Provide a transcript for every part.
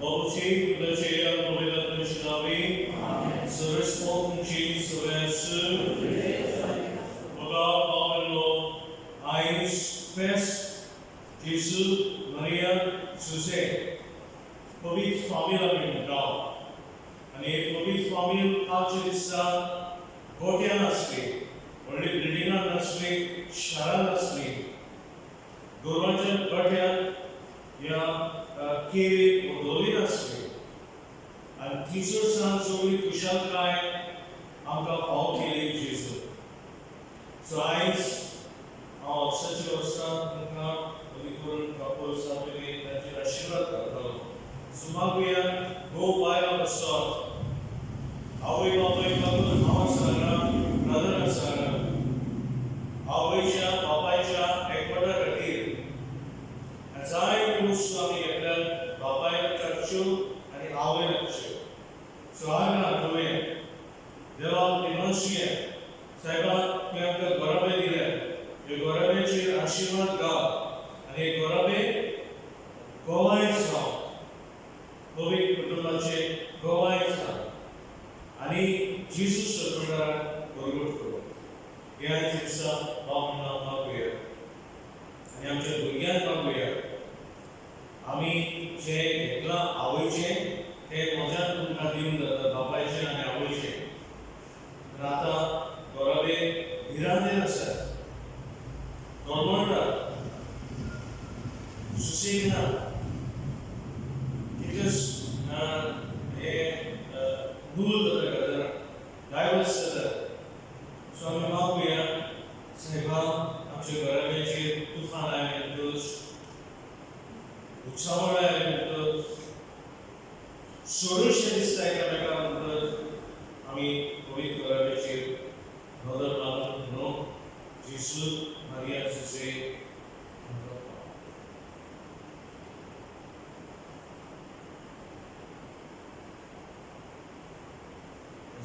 Obcy, nadzieja, powiadać nami, zresztą ci zresztą, Boga Pawlo, eins fest, Jesu, Maria, Jose, pavit família mental, आणि पवित्र família आचरिसा गोट्या नसले, वडली बिल्डिंगा नसले, शाळा नसली, गोरवाच्या गठ्यात या केरी उडोली नसले, आणि तिसर सांजोळी कुशाल काय आमका पाव केले जेजू. So आयज हांव ऑफिसाची वस्तां तुमकां बरी करून कापोल सावळे ताचेर आशिर्वाद करतलो. सुमागुया गो बाय ऑफ स्टॉक आवय बापाय लागून हांव सांगना ब्रदर सांगना आवयच्या बापायच्या एकवटा खातीर जाय गोश्ट आमी एकल्या बापाय करच्यो आनी आवय करच्यो. सो हांगा तुवें देवाक विनोशिये साहेबान तुवें आमकां गोराबे दिले, हे गोराबेचेर आशिर्वाद घाल आनी हे गोराबे गोवायच राव, पवित्र कुटुंबाचे गोवायच राव आनी जेजू सतोडार बरोबर करूं. ह्या दिसा हांव म्हणून मागुया आनी आमच्या भुरग्यांक मागुया आमी जे घेतलां आवयचें तें मजान तुमकां दिवन जाता, बापायचें आनी आवयचें. तर आतां गोराबे भिरांतेर आसात, नॉर्मलात, सुसेगनात, कितलेच हे दूर जाता घरां, डायवर्स जातात. सो आमी मागुया साहेबा आमच्या गोराब्याचेर तुफान आयले म्हणटूच, उचावळ आयले म्हणटूच, सोडूशें दिसता एकामेका म्हणटूच आमी पवित्र गोराब्याचेर नदर लागून न्हू जेजू मारिया जोसे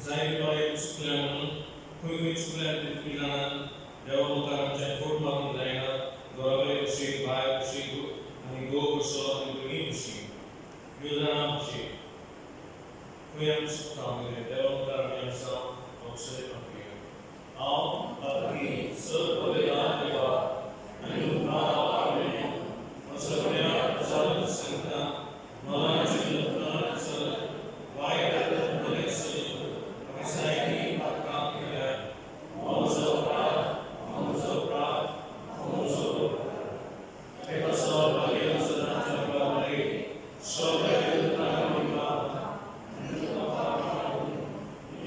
जाय गोंय चुकल्या म्हणून खंय खंय चुकल्या तितली जाणां देवा मुखार आमच्या फोट मारूंक जायना. गोराबे कशी, बाय कशी आनी घोव कसो आनी भयणी कशी, ह्यो जाणां कशी खंय आमी चुकता आमगेले देवा मुखार आमी आसा अवसर मागुया. हांव आपली सर्ववेदांत देवा आनी तुमकां आवडलें सगळ्या चालू सांगता मला चिंतन सर वायट बरें सर सायकी काम केल्या आमचो प्रात एका सौभाग्य सदांच्या बाबरे सौभाग्य तांकां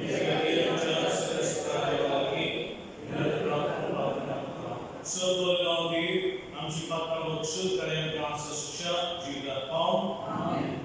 एकाच्या श्रेष्ठतायेवाकी सौभाग्यावी आमची पात्र बक्षूस करें आमचं शिक्षा जीवनात पावून. आमेन.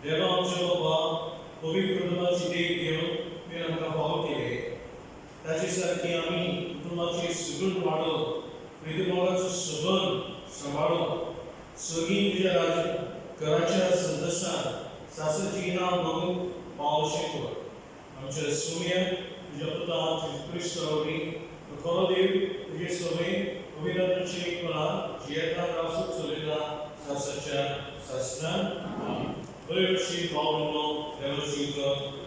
देवा आमचे बाबा पवित्र कुटुंबाची देख घेऊन मी आमकां फावो केले ताचे सारखी आम्ही कुटुंबाची सुगंध वाडोवप प्रितमोगाचो संबंध सांबाळोवप सगळीं तुज्या घराच्या सदस्यांक सासरची नांव बघूंक पावशें कर आमच्या सुम्य तुज्या पुता क्रिस्त रवली खरो देव तुजे सवय पवित्राचे एकपणा जियेता रासूक चलयता सासरच्या सासऱ्यान बरे भशेन पावलो देवाची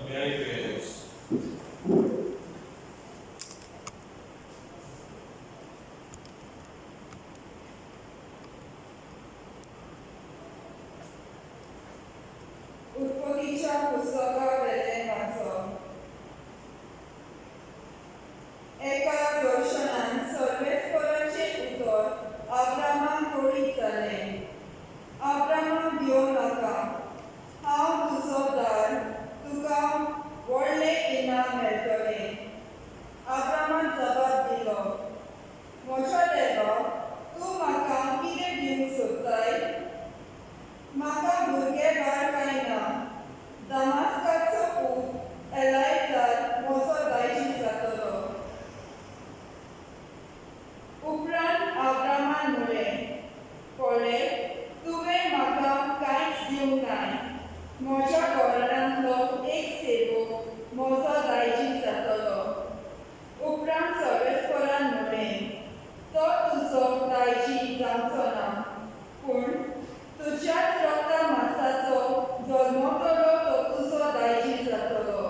मेळी पेस उत्पत्तीच्या पुस्तकावेलें वाचप एका दर्शनान सर्वेस्पराचें उतर अब्रामाक कळीत जालें अब्रामा भियो नाका हांव तुजो दार तुका व्हडलें इनाम मेळटलें अब्रामान जबाब दिलो म्हजो देवा तूं म्हाका कितें दिवंक सोदताय म्हाका भुरगें बाळ कांय ना दमास्काचो पूत एलायजार म्हजो दायजी जातलो उपरांत अब्रामान म्हणलें पळय तुवें म्हाका कांयच दिवंक नाय म्हज्या घरांतलो एक सेवक म्हजो दायजी जातलो उपरांत सर्वेस्परान म्हणलें तो तुजो दायजी जावचो ना पूण तुज्याच रक्ता मांसाचो जल्मतलो तो तुजो दायजी जातलो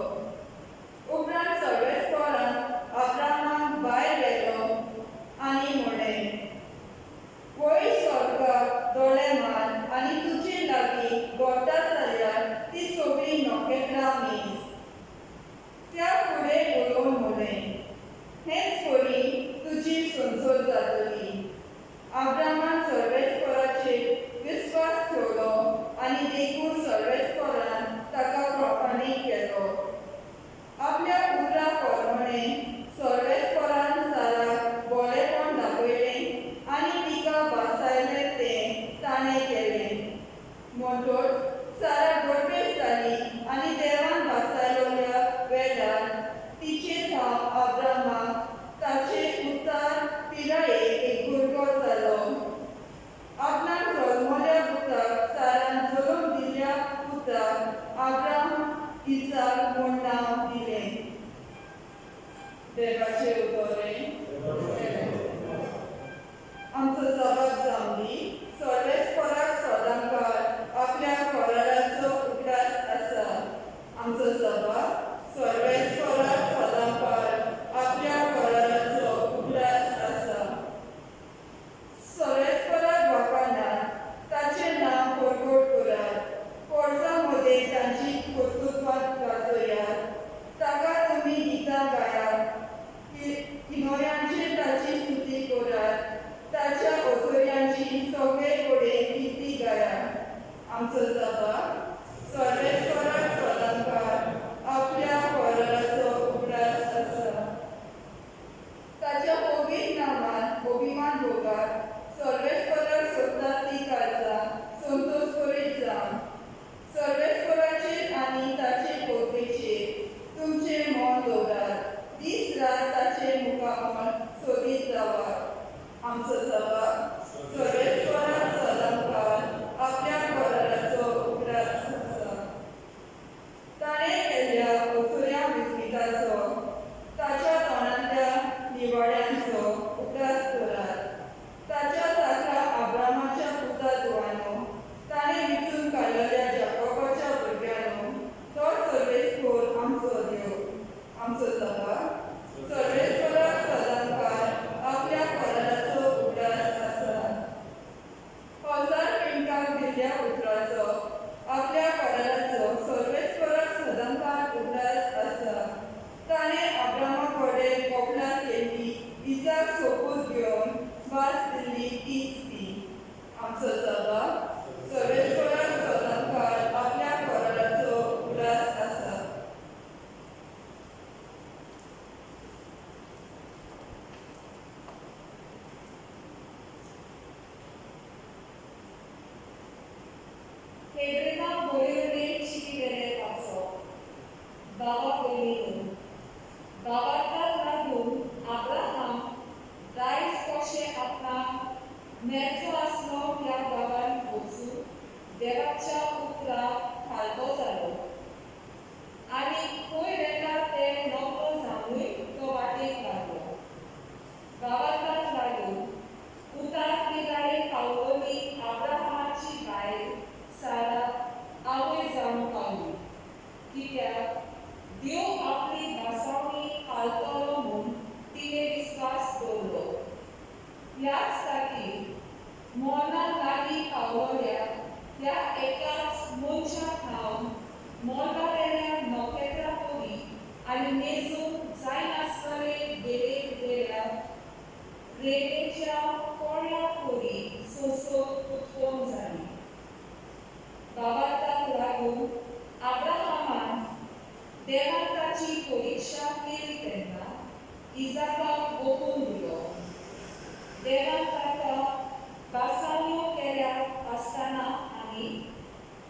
उपरांत सर्वेस्परान अब्रामाक भायर व्हेलो आनी म्हणलें वयर स्वर्गाक दोळे मार आनी तुजे लागीं घोटां जाल्यार ती सगळीं नोखेत्रां मीस त्या फुडें उलोवन म्हणलें हेच परी तुजी संसोद जातली अब्रामान सर्वेस्पराचेर विस्वास ठेवलो आनी देखून सर्वेस्परान ताका प्रमाणीत केलो आपल्या पुत्रा पोरमणें सर्वेस्परान साराक बोलेपण दाखयलें आनी तिका भासायलें तें ताणें केलें म्हणटच सारा गर्भेश जाली आनी देवान भासायलोल्या वेळार तिचे भाव अब्रामाक ताचे उतार पिरायेक एक भुरगो जालो आपणाक जल्मल्या पुताक सारान जल्म दिल्ल्या पुताक अब्राम इसाक म्हूण नांव दिलें देवाचें उतोरें आमचो जबाब जावंदी सर्वेस्पराक सदांकाळ आपल्या घराचो उगडास आसा आमचो जबाब सर्वेस्पराक सदांकाळ आपल्या घराचो उगडास आसा सर्वेस्पराक वापरनात ताचें नांव परगट करात पोरसां मदें तांची कर्तृत्वां गाजोयात ताका तुमी गितां गायात किनोऱ्यांचेर ताची स्तुती करात ताच्या ओतोऱ्यांची सगळे कडेन गिती गायात आमचो जबाब सर्वेस्पराक सदांकाळ आपल्या घराचो उगडास आसा ताच्या पवित्र नांवान अभिमान भोगात सर्वेस्पराक सत्ता ती काळजां संतोष करीत जावन सर्वेस्पराचेर आनी ताचे पोतेचेर तुमचें मोल दवरात दीस रात ताचे मुखामळ सोदीत रावात आमचो जबाब सर्वेस्पराक सदांकाळ आपल्या घराचो उगडास आसा ताणें केल्ल्या ओतोऱ्या विस्मिताचो ताच्या तोंडांतल्या निवाड्यांचो उगडास करात ताच्या जात्रा अब्रामाच्या पुता दुआनो ताणें विचून काडलेल्या जाकोबाच्या भुरग्यानो तो सर्वेस्पर आमचो देव आमचो जबाब सर्वेस्पराक सदांकाळ आपल्या घराचो उगडास आसा हजार पिंकाक दिल्ल्या उतराचो आपल्या घराचो सर्वेस्पराक सदांकाळ उगडास आसा ताणें अब्रामा कडेन कोपलात केल्ली इसाक सोपूत घेवन भास दिल्ली तीच ती आमचो जबाब सर्वेस्पराक सदांकाळ आपल्या घराचो उगडास आसा हेब्रेकांक बरयल्ले गांवां गांवांतल्यान लागून आब्राहाम दायज कशें आपणाक मेळचो आसलो ह्या गांवांत वचून देवाच्या उतराक खालतो जालो आनी खंय वेता तें नकळो जावनूय तो वाटेक लागलो. गांवांतल्यान लागून उतार किनारे पावलोनी आब्राहामाची बायल सारा आवय जावन पावली, कित्याक देव आपली भासावणी पाळटलो म्हूण तिणें विस्वास दवरलो. ह्याच खातीर मरणाक लागीं पावलोल्या ह्या एकाच मनशाक हांव मोरगावेल्या नखेत्रां परी आनी मेजूंक जायनासतले बेलेच्या रेवेच्या कोळ्या परी सोंसोत उठोवंक जाली. गांवांतल्यान लागून आब्राहामान देवान ताची परिक्षा केली तेन्ना इजाकाक ओपून दिलो. देवान ताका भासावण्यो केल्या आसतना आनी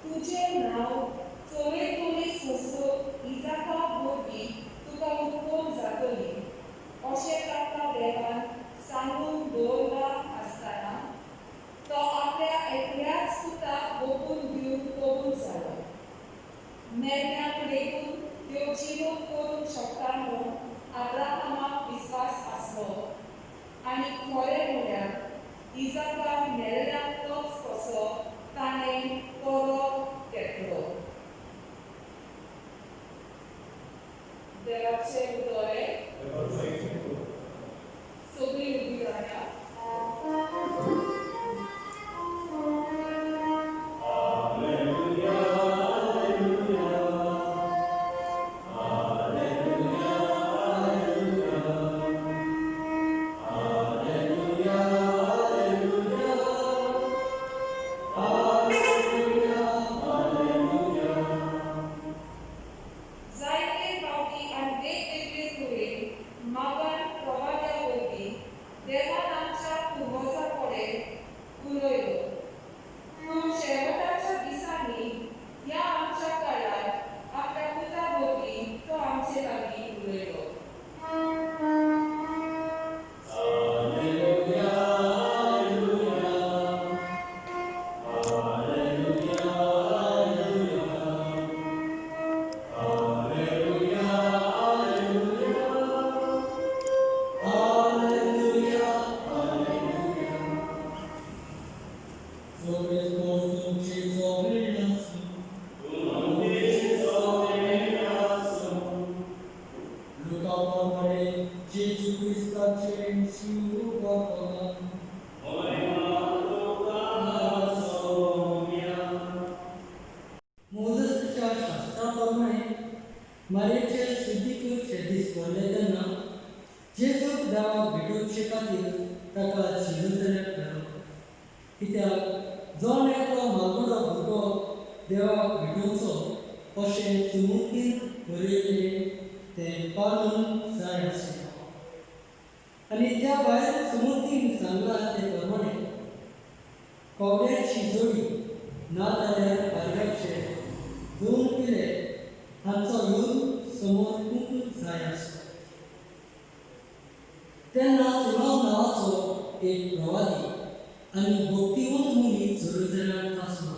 तुजें नांव चलयतली सोंसोत इजाका वरवीं तुका उत्पन्न जातली अशें ताका देवान सांगून दवरला आसतना तो आपल्या एकल्याच पुताक ओपून दिवंक कबूल जालो. मेरण्याक लेगून देव जिवंत करूंक शकता म्हूण आब्राहामाक विस्वास आसलो आनी खरें म्हळ्यार इजाकाक मेरण्याकच कसो ताणें परत घेतलो. देवाचें उतोरें सगळीं उबीं रावया. मारेचे शुद्धीकृत शेतीस पडले तेन्ना जेजूक देवाक भेटोवचे खातीर ताका सिंहासनार घालो. कित्याक जो एकलो मागुडो भुरगो देवाक भेटोवचो अशें सुमुतीन बरयल्लें तें पाळूंक जाय आसलें. आनी त्या भायर सुमुतीन सांगलां ते प्रमाणे कोवड्याची जोडी ना जाल्यार पारव्याचे 2 किले हांचो योग समोर खूब जाय आसलो. तेन्ना सुनाव नांवाचो एक प्रवादी आनी भक्तिवंत मनीस जेरुसलेमांत आसलो.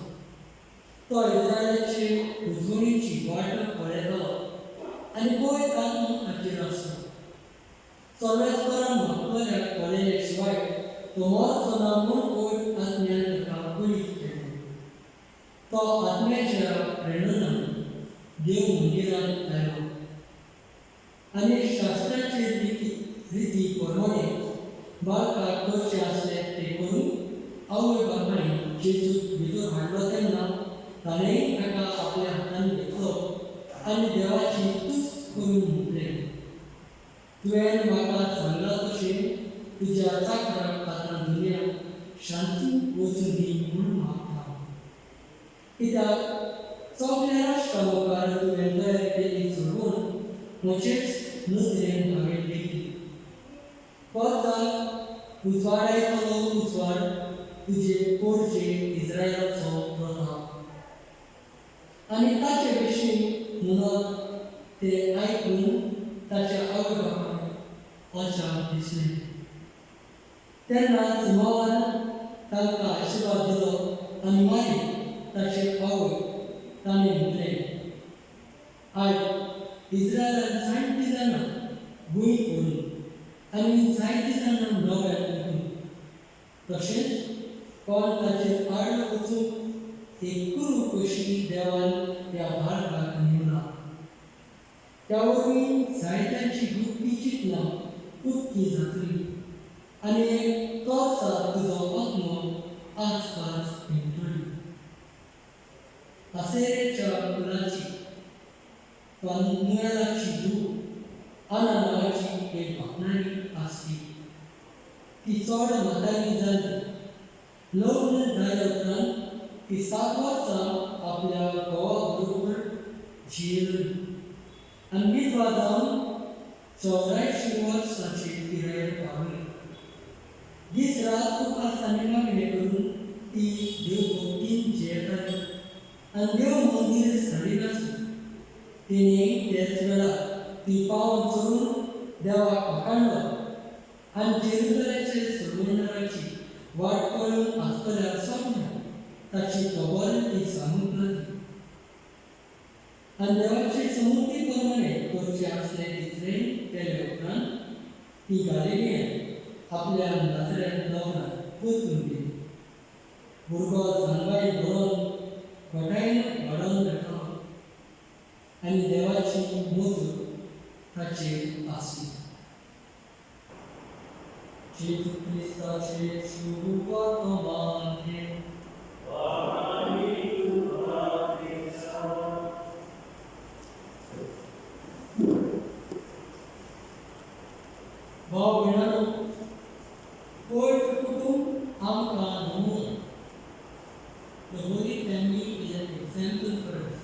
तो इस्रायलाची उजवणीची वाट पळयतालो आनी पळय तातूंत हाजीर आसलो. सर्वेस्परान म्हापल्या पळयले शिवाय तो मरचो ना म्हूण पळय आत्म्यान ताका कुडीत केलें. तो आत्म्याच्या प्रेरणान देव मंदिरांत आयलो आनी शास्त्राची रिती प्रमाणे बाळकाक करचें आसलें तें करून आवय बापायन जेजूक भितर हाडलो तेन्ना ताणेंय ताका आपल्या हातान घेतलो आनी देवाची तुस्त करून म्हटलें, तुवें म्हाका सांगलां तशें तुज्या चाकराक आतां दुनियांत शांती वचून दी म्हूण मागता. कित्याक सगल्या राष्ट्रां मुखार तुवें तयार केली सोडून म्हजेच नदरेन हांवें लेखली. परत उजवाडायतलो उजवाड तुजे पोरचे इस्रायलाचो प्रताप. आनी ताचे विशीं म्हणत ते तेन्ना सिंहावान तांकां आशिर्वाद दिलो आनी मागीर ताचे आवय ताणें म्हटलें, आयज इस्रायलान 60 जाणां गुळी करून आनी 60 जाणां नव्यान उठून तशेंच कोण ताचेर आड वचूंक एकूय कशी देवान ह्या भारताक निवडला. त्या वरवीं जायत्यांची वृत्ती चिंतनां उक्ती जातली आनी एक तोच तुजो आत्मो आसपास हिंडटली. आसेरेच्या कुलाची फानुएलाची धूव आना नांवाची एक बापणारी आसली. ती चड म्हातारी जाली. लग्न जाल्या उपरांत ती 7 वर्सां आपल्या घोवा बरोबर जियेली आनी विधवा जावन 84 वर्सांची पिरायेर पावली. दीस रात उपासांनी मागणे करून ती देव भोवतीन जियेताली आनी देव मंदीर साडिनासली. तिणें त्याच वेळार ती पावन चडून देवाक वाखाणलो आनी जेरुसलेमाचे सरवंडाराची वाट पळोवन आसतल्यार सोंपल्या ताची खबर ती सांगूंक लागली. आनी देवाचे समृद्धी प्रमाणे करचे आसले तितले केले उपरांत ती गालिलेयांत आपल्या नासरेंत लग्नाक परतून गेली. भुरगो सांबाळीन धरून घोटायेन वाडोवन दाखलो आनी देवाची मोजूर ताचेर आसली. जेजू क्रिस्ताचे शुभ वर्तमान हे भाव भयणानो, पवित्र कुटुंब आमकां नमुना. The Holy Family is an example for us.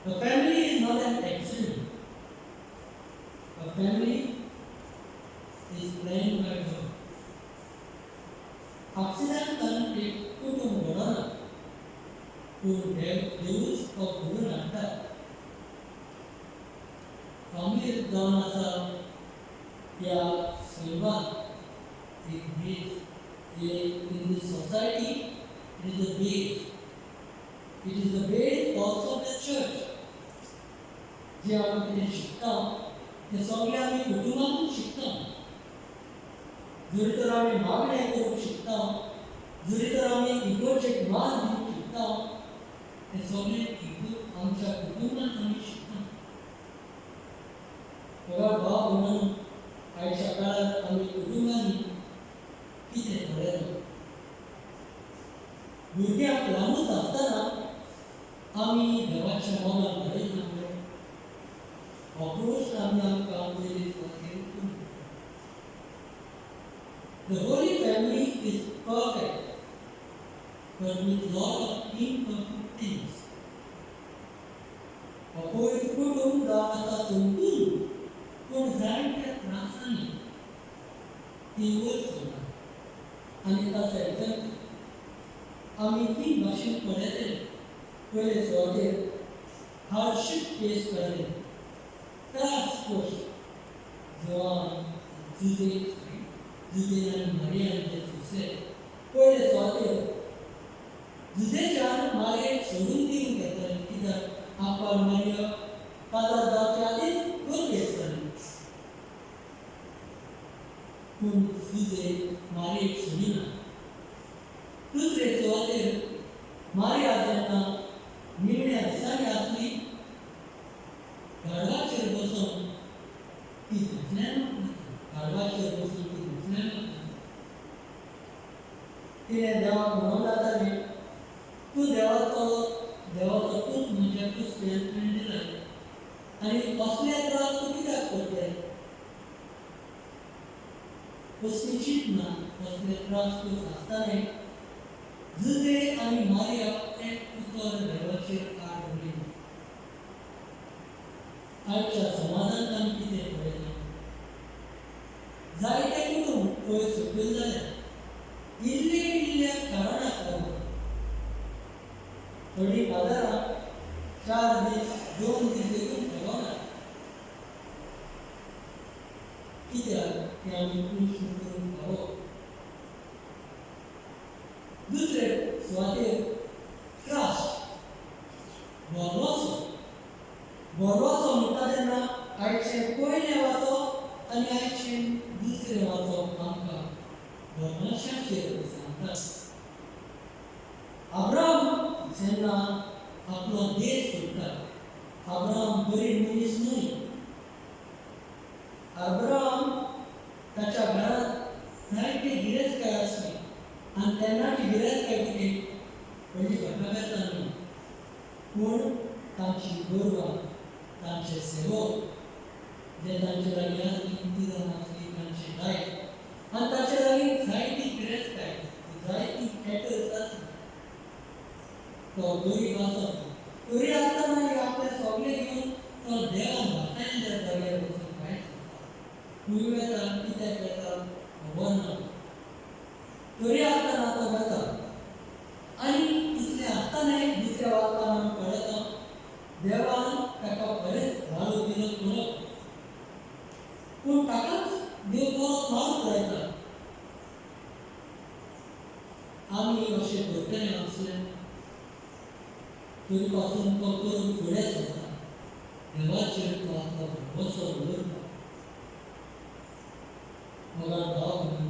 The family is not an accident. A family is planned by God. Accidental एक कुटुंब घडना, पूण देवूच तो घडोवन हाडटा. आमीर जावन आसा त्या सैवान एक beige. In this society, it is the base. It is the base also of the church. जे आमी कितें शिकता तें सगळें आमी कुटुंबांतून शिकता. जरी तर आमी मागणें करूंक शिकता, जरी तर आमी इगोर्जेक मान दिवंक शिकता, तें सगळें आमच्या कुटुंबांत आमी शिकता. बघा भाव म्हणून आयच्या काळार आमी कुटुंबांनी कितें पळयलां. भुरग्यांक ल्हानूच आसतना आमी देवाच्या मौनाक घडयता पळय, हो गोश्ट आमी आमकां पयलीं वाचून करूंक. The Holy Family is perfect, but with lot of imperfect things. हो पवित्र कुटुंब जावन आसा संपूर्ण, पूण जायत्या त्रासांनी ती वयर चलना. आनी ताचो एग्जाम्पल आमी 3 भाशेन पळयले. पयले सुवातेर हार्डशीप फेस केले, त्रास कश्ट. जॉन, जुदेन आनी मारियान जे सुचले. पयले सुवातेर जुदेच्यान मारयेक सोडून दिवंक घेतले, कित्याक आपाल मारिया काजार जावचे आदींच करून घेतली. पूण जुदे मारयेक सोडिना. दुसरे सुवातेर मारिया जेन्ना निमण्या दिसांनी आसली, गाडवाचेर बसून ती धुतल्यान गाडवाचेर बसून ती धुतल्यान तिणें देवाक म्हणून जातालें, तूं देवाचो पूत म्हज्या कुस्त्यान तुवें दिला आनी कसले त्रास तूं कित्याक करतले. कसली चिंतना, कसले त्रास तूं आसताले. जुदे आनी मारिया एक उतर देवाचेर आड उडयलें. आयच्या समाजांत आमी कितें पळयलां. जायते कुटुंब पळय सकयल जाल्यात इल्ल्या कारणाक लागून. थोडीं काजारां 4 दीस 2 दीस देखून ठेवनात. कित्याक तें आमी कृष्ण करून खावप. दुसरे सुवातेर ट्रस्ट भरवंसो म्हणटा तेन्ना आयचें पयलें वाचप आनी आयचें दुसरें वाचप आमकां धर्मशास्त्र सांगता. अब्राहम जेन्ना आपलो देश सोडटा, अब्राहम बरी मनीस न्हय. अब्राहम ताच्या घरांत जायते गिरेस्तकार आसली आनी तेन्नाची गिरेस्तकार कितें म्हणजे घटकाचा न्हय, पूण तांची गोरवां, तांचे सेवक जे तांचे लागीं आसली, इंतजाम आसली, तांचे लायक आनी ताचे लागीं जायती गिरेस्तकार, जायती कॅटल्स आसली. तो गरीब आसप तरी आसतना आपले सगळे घेवन तो देवान वाटायल्या जाग्यार वचून काय करता. खूंय वेता, कित्याक वेता खबर ना. तरी आसतना तो वता आनी इतलें आसतना दुसऱ्या वातावरण कळटा देवान ताका बरेंच वालो दिलो करप, पूण ताकाच देव परत मारूंक लायता. आमी अशें करतले आसले तरी पासून तो करून फुडें सरता. देवाचेर तो आपलो भरवंसो दवरता. मोगाळ भाव भयणी,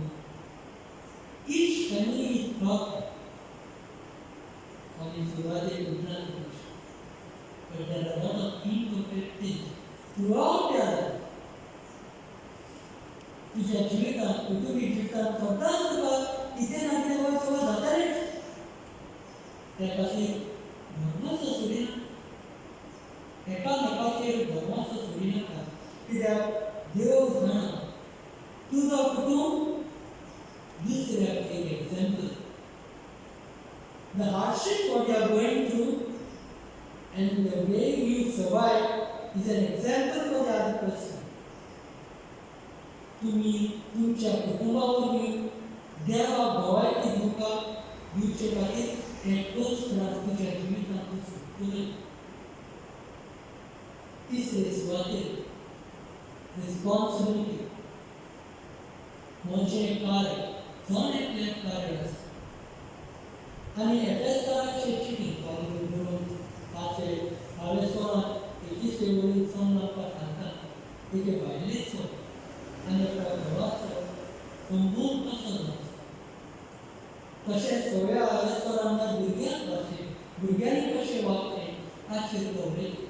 each family is perfect on its divided internal, but there are a lot of imperfect things throughout their life. तुझ्या जिवितांत, कुटुंबीक जिवितांत सदांच तुका कितें ना कितें वायट सगळें जातालेंच. त्या खातीर धर्माचो सोडिना, एकामेकाचेर धर्माचो सोडिनाका. कित्याक देव जाणा तुजो कुटुंब दुसऱ्याक एक example. The hardship what you are going through and the way you survive is an example for the other person. तुम्ही तुमच्या कुटुंबा वरवीं देवा भवायकी तुमकां दिवचे खातीर एकूच त्रास तुज्या जिवितांत सोडटले. तिसरे सुवातेर रिस्पॉन्सिबिलिटी म्हणजे कार्य, जण एकलें कार्य आसा. आनी एफेसकाराचे चिठी पावले बरोवन ताचे हांवें सोराक 21 फेब्रुवारी सोन लावपाक सांगता. एके बायलेचो आनी एका घोवाचो समजून कसो जावचो. तशेंच सगळ्या आवेस्करांना भुरग्यांनी कशें वागचें ताचेर तो उलयता.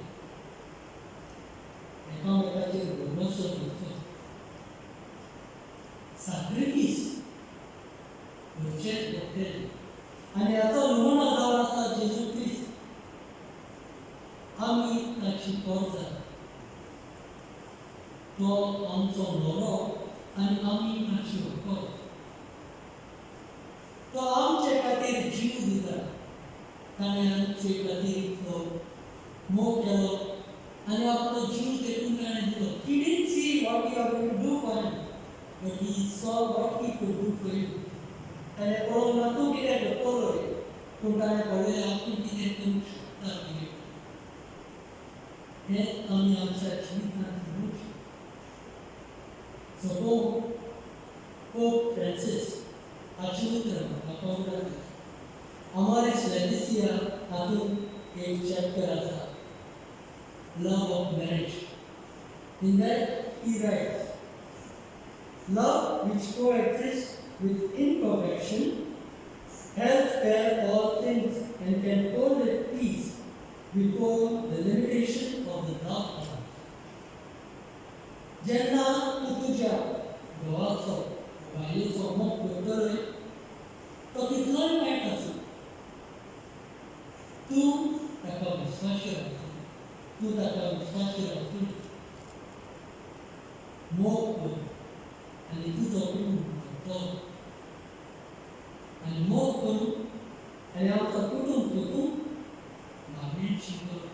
एकामेकाचेर भरवंसो दवरचो. सॅक्रिफीस करचेंच पडटलें. आनी हाचो नमुनो जावन आसा जेजू क्रिस्त. आमी ताची पोरसां. तो आमचो न्हवरो आनी आमी ताची व्हंकल. तो आमचे खातीर जीव दिता. ताणें आमचे खातीर तो मोग केलो आनी आपलो जीव तेतून ताणें दिलो. He didn't see what you are going to do for him, but he saw what he could do for you. ताणें पळोवन ना तूं कितें करतलोय, पूण ताणें पळयलें आपूण कितें करूंक शकता कितें. हेंच आमी आमच्या जिवितांत करूंक शकता. सो पोप फ्रांसीस हाची उतरां म्हाका आवडटा. अमोरिस लेटिसिया हातूंत एक चॅप्टर आसा, love of marriage. In that he writes, love which coexists with imperfection helps bear all things and can hold at peace before the limitation of the dark one. जेन्ना तूं तुज्या घोवाचो बायलेचो मोग करतलोय, तो कितलोय वायट आसूं, तूं ताका विश्वासू रावतली. तूं ताका विश्वासू रावतली. मोग कर आनी तुजो कुटुंब करतलो. आनी मोग करून आनी आमचो कुटुंब करून मागणेची कर.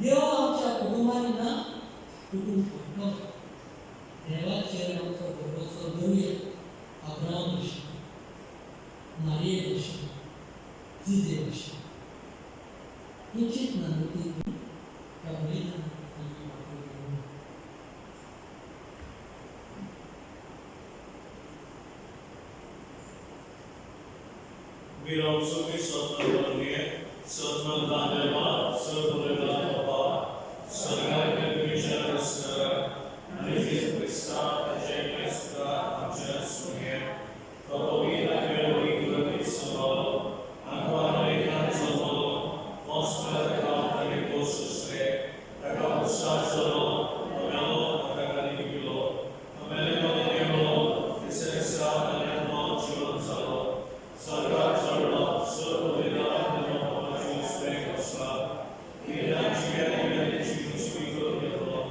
देव आमच्या कुटुंबांनी ना कुटुंब करतलो. देवाचेर आमचो भरवंसो दवरूया. अब्राहम भशेन, मारये भशेन, जुजे भशेन. निश्चित नानोटी त्या बलिदानाक आमी वापरूंक Bilang suki sotman dunia, sotman tandema, sotman apa, sotman Indonesia Saudara, Yesus Kristus, Ajaib Saudara, Ajaib Sunia, Kapolri dan Biologi Guru Solo, Angkatan Ikan Solo, Hospital Kapten Khusus Kakak Besar Solo, Pemelo, Kakak Nibilo, Pemelo Nibilo, Keseksa dan Monjul Solo, Saudara Solo, Solo Tidak dan Monjul Spekosla, Tidak juga dengan Jumlah Speaker Nibilo,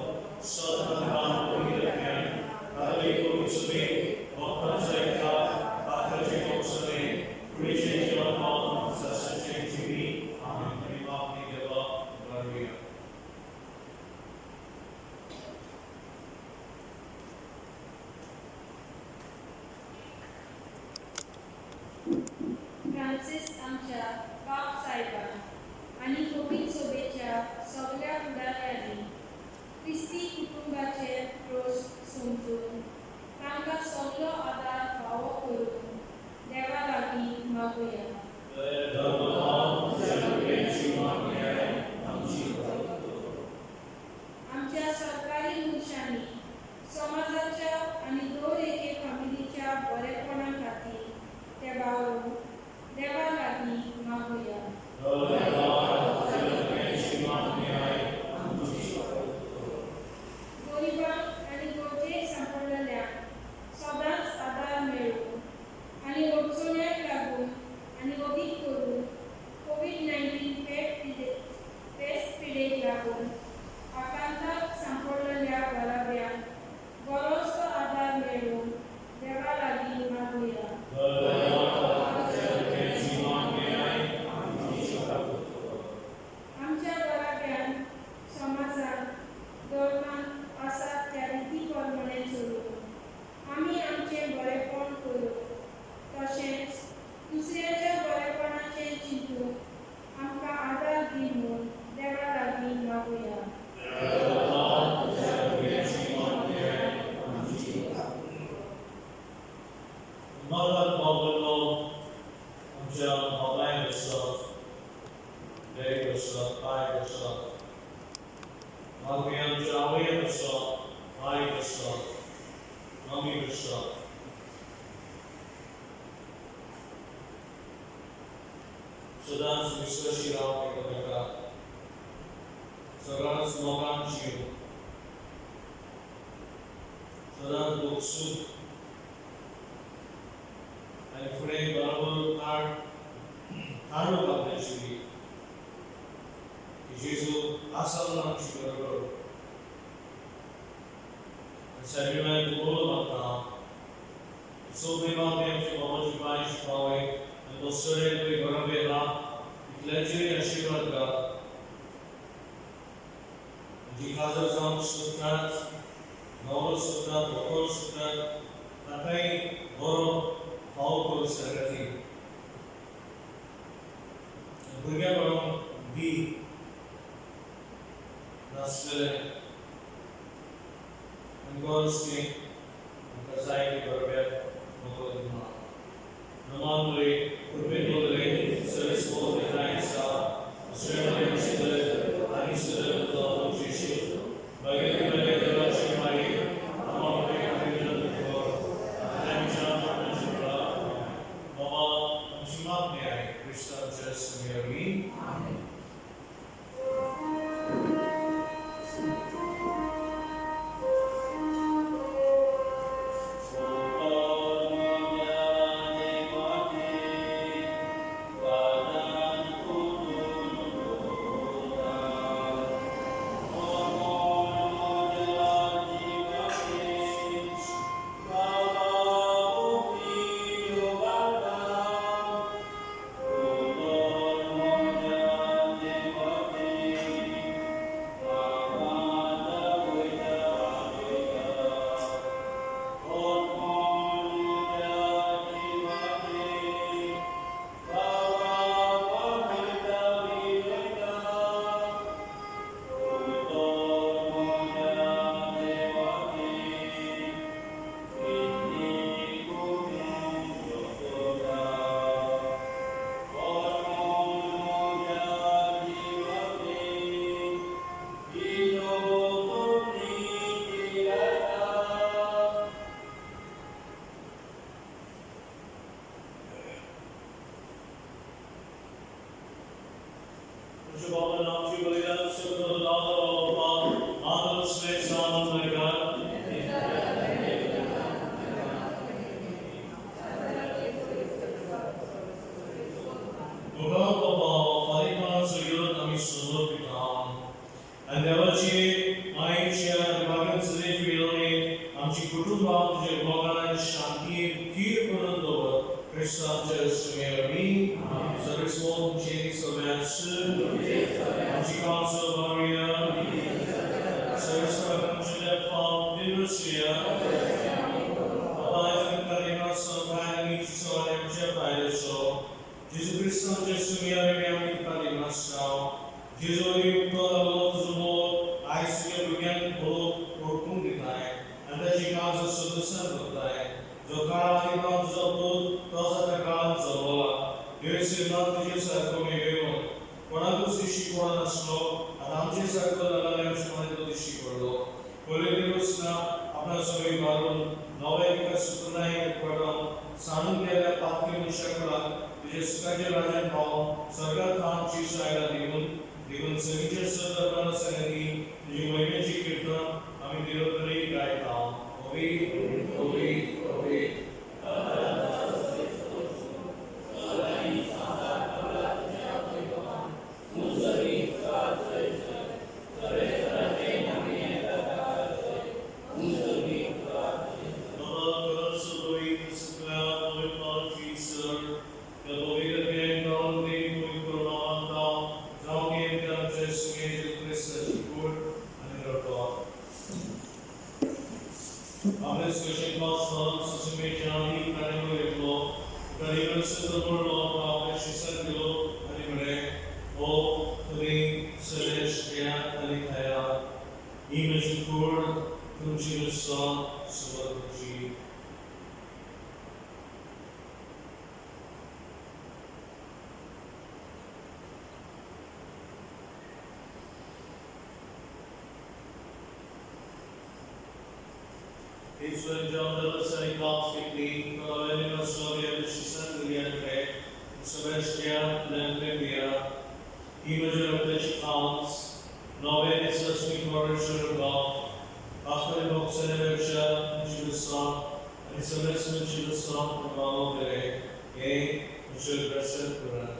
Saudara Pemilihan, Kali Kurusmi, Okta Zeka, Akta Jekusmi, Richard John, Sasa TV, Amin Terima Nidela, Maria. Francis आमच्या बाप साहेबान आणि गोविंद सोबेच्या सगळ्या फुडाऱ्यांनी क्रिस्ती कुटुंबाचे रोस समजून तांकां सगळो आदार फावो करून देवा लागीं मागुया. आमच्या सरकारी मुर्शांनी समाजाच्या आणि दर एके फामिलीच्या बरेपणा खातीर ते बावरून देवा लागीं मागुया. गरिबांक आनी गरजेक सांपडलेल्यांक सदांच आदार मेळूं आनी अडचण्यांक लागून आनी अदीक करून कोविड-19 पेस्ट पिडेक लागून आकांताक सांपडलेल्या गराब्यांक बरोसो आदार मेळूं देवा लागीं मागुया. आमच्या गराब्यांक समाजांत धर्मांत आसात त्या रिती प्रमाणे चलून आमी आमचें बरेपण करूं तशेंच दुसऱ्याच्या बरेपणाचें चिंतून आमकां आदार दी म्हूण देवा लागीं मागुया. Mother Mobile, John Mobile yourself, Day yourself, by yourself. Magbiam Jawi yourself, by yourself, Mummy yourself. Sudan Sumiswashira Ekabeka, Sudan Smokan Chiu, Sudan Buksu. And Frey Barabul Taru Babne Shiri, Jesu Asal Nam Shigaro, and Samuel Guru Bata, so we want them to Mamaji Panish Pawe, and Bosore to Gorabela, Clergy and Shivaga, Jikaza Zam Sutrat, Novel Sutrat, Bokor Sutrat, Nakai Goro. How to serve Burgabon B. Nasle and Gorski and Kazai Burger Mokodima. Normally, Urbinole, service for the Raisa, Australian Chile, Anisha, the Jishi, Bagay, Shimai, among the Christ just near me. Amen. And देवाची मायेच्या विभागन सदैव वेळोने आमची कुटुंबात जे भोगान शांती कीर करून दवर Christus सुमेर मी सर्व स्मोक चेनी सव्यास आमची कांसो बारिया सर्व स्मरणचे फाम दिवसिया अबायन करिमा सभानी सोनेच्या पायसो Jesus Christus सुमेर मी आम्ही करिमा Sao Jesus Digun seviye sözlerden senedi, cümleyi cidden, amin diyorları gayet Obi. Israel John Sani Kopsky, Colin Australia, Shishan Liante, Celestia, Lambia, Imager of the Chicans, Nove is a sweet warrior of after the box and Ereksha, Chilson, and Celestia Chilson from all the day, Michelle Gressel Puran.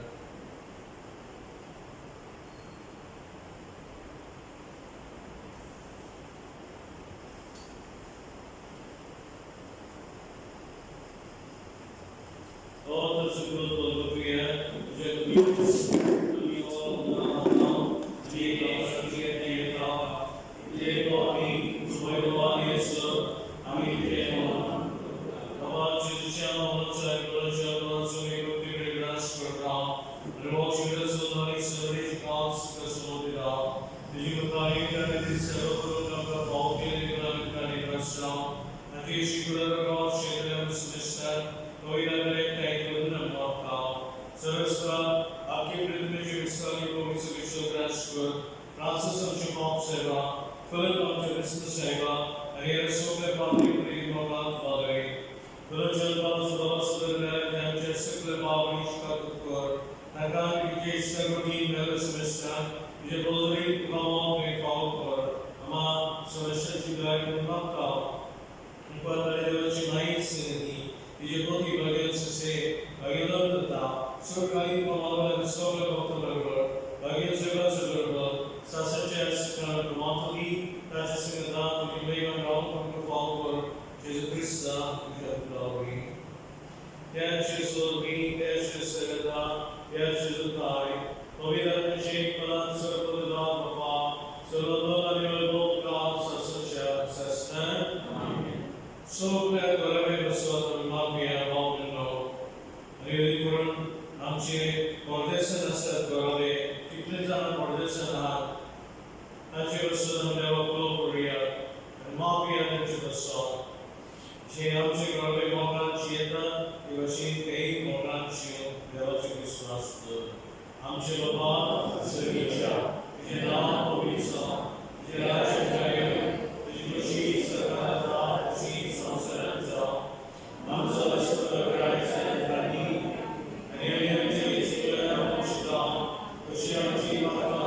Shiva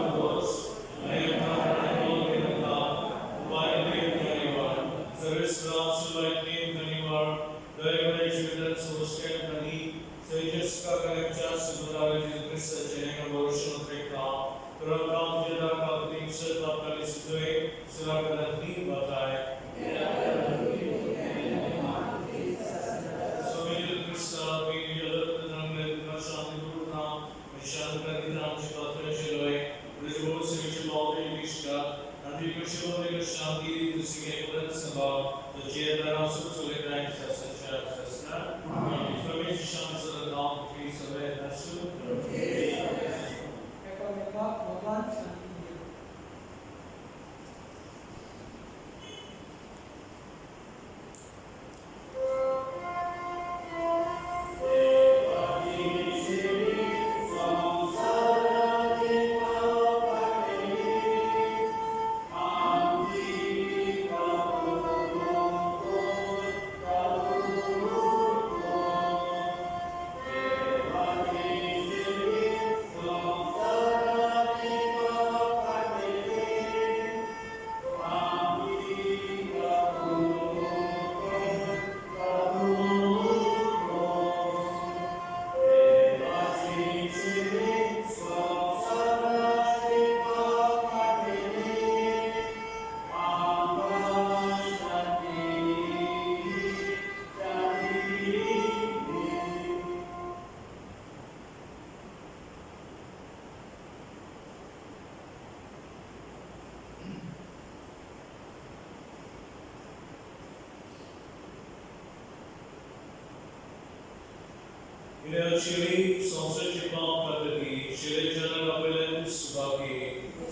Inelchili sausage pump kadadi shile jana kapelen subaki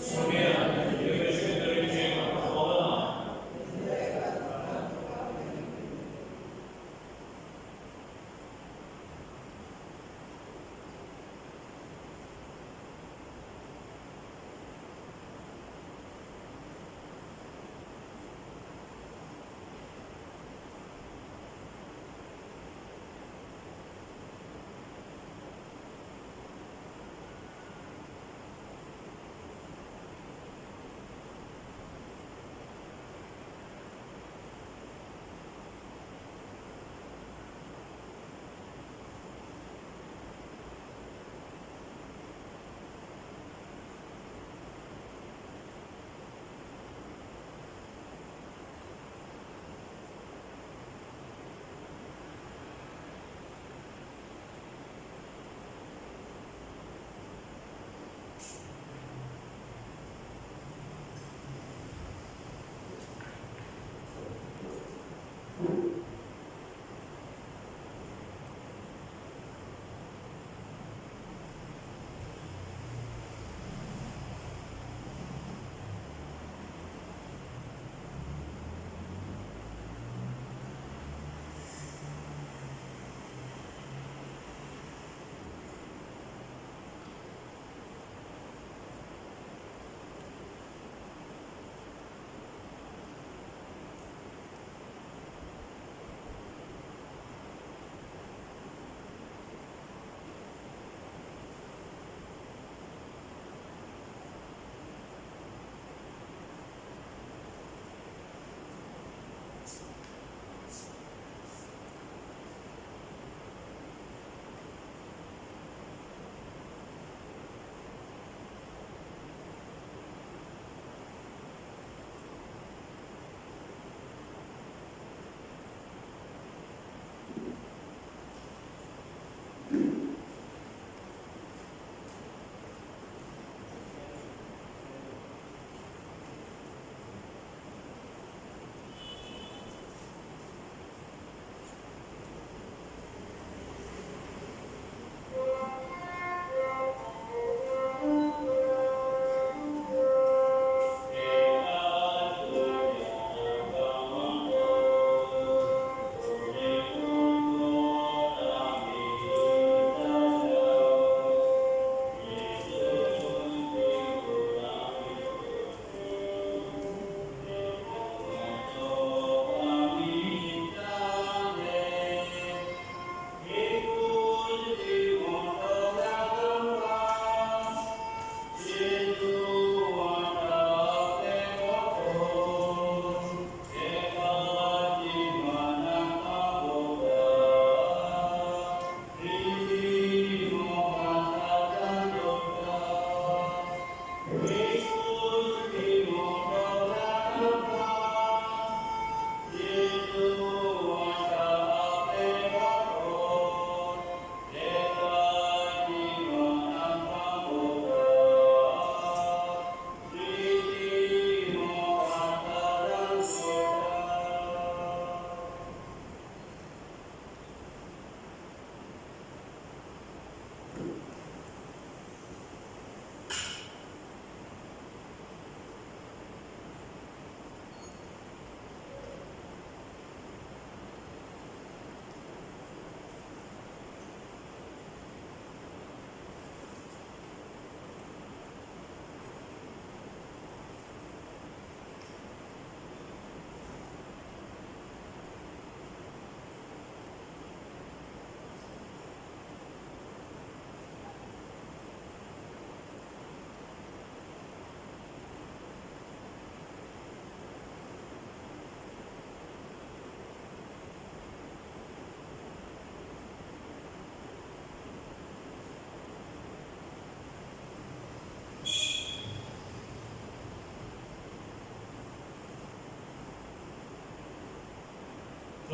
sonia yemeshke tarike maqala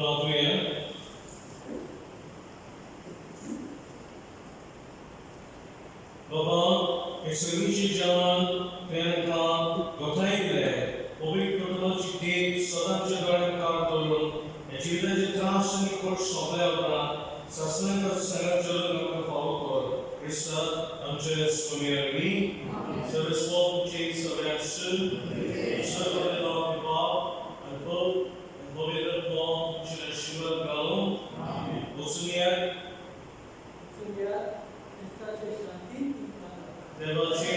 Prawduję. Baba, Excellency John, Priyanka, Gotaile, অভিজ্ঞতা চিঠি সদাচরণ cartoon এচিলে যে ট্রান্সনি course হবে আমরা সাসনেন্ট সেনাচরণ আমরা follow কর Krista Angeles Community so this walk change of action so the Lord Bob and Bob and Bobby the Paul Chile Shiva Galo Bosnia Señor, esta es la típica. Devachi